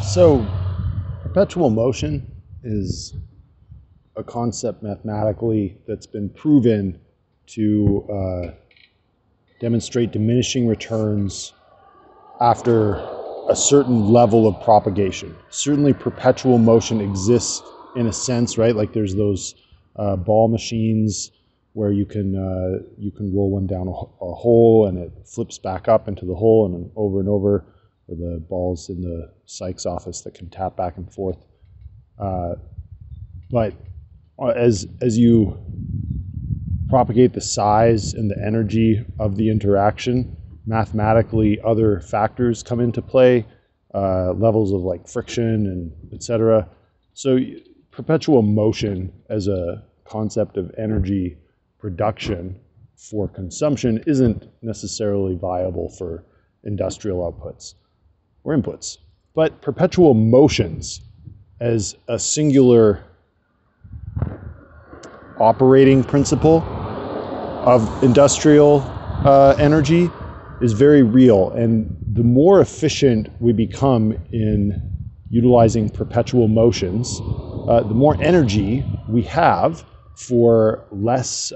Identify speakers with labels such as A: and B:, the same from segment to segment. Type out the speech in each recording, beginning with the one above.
A: So, perpetual motion is a concept mathematically that's been proven to demonstrate diminishing returns after a certain level of propagation. Certainly perpetual motion exists in a sense, right? Like there's those ball machines where you can roll one down a hole and it flips back up into the hole and over, or the balls in the psych's office that can tap back and forth. But as you propagate the size and the energy of the interaction, mathematically other factors come into play, levels of like friction and etc. So perpetual motion as a concept of energy production for consumption isn't necessarily viable for industrial outputs or inputs. But perpetual motions as a singular operating principle of industrial energy is very real, and the more efficient we become in utilizing perpetual motions, the more energy we have for less,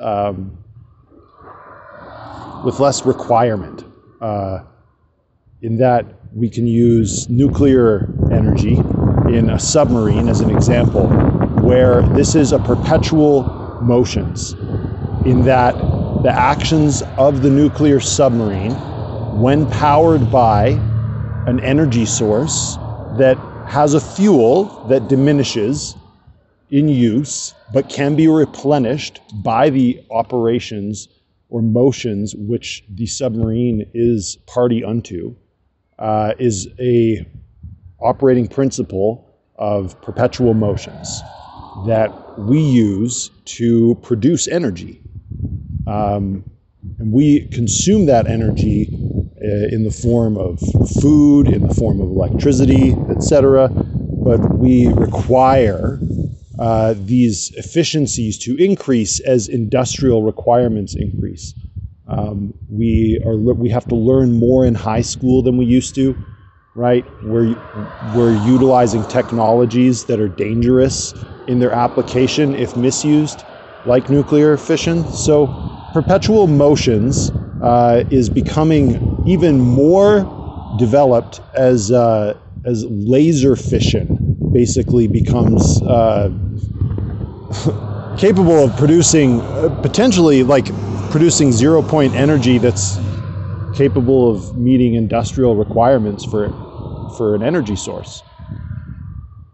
A: with less requirement. In that we can use nuclear energy in a submarine as an example, where this is a perpetual motions, in that the actions of the nuclear submarine, when powered by an energy source that has a fuel that diminishes in use but can be replenished by the operations or motions which the submarine is party unto, is a operating principle of perpetual motions that we use to produce energy. And we consume that energy in the form of food, in the form of electricity, etc. But we require these efficiencies to increase as industrial requirements increase. We have to learn more in high school than we used to, right? We're utilizing technologies that are dangerous in their application if misused, like nuclear fission. So perpetual motions is becoming even more developed as laser fission basically becomes capable of producing, potentially like producing 0-point energy that's capable of meeting industrial requirements for an energy source.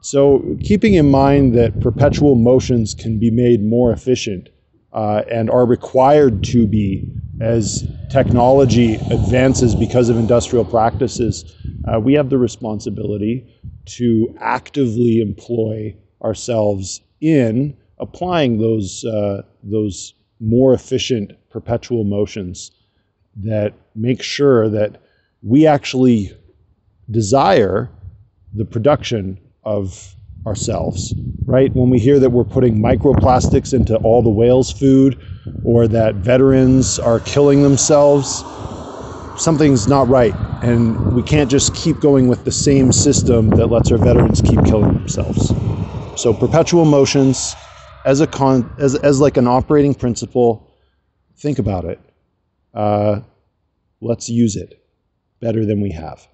A: So keeping in mind that perpetual motions can be made more efficient and are required to be as technology advances because of industrial practices, we have the responsibility to actively employ ourselves in applying those more efficient perpetual motions that make sure that we actually desire the production of ourselves, right? When we hear that we're putting microplastics into all the whales' food, or that veterans are killing themselves, something's not right. And we can't just keep going with the same system that lets our veterans keep killing themselves. So perpetual motions as like an operating principle, think about it. Let's use it better than we have.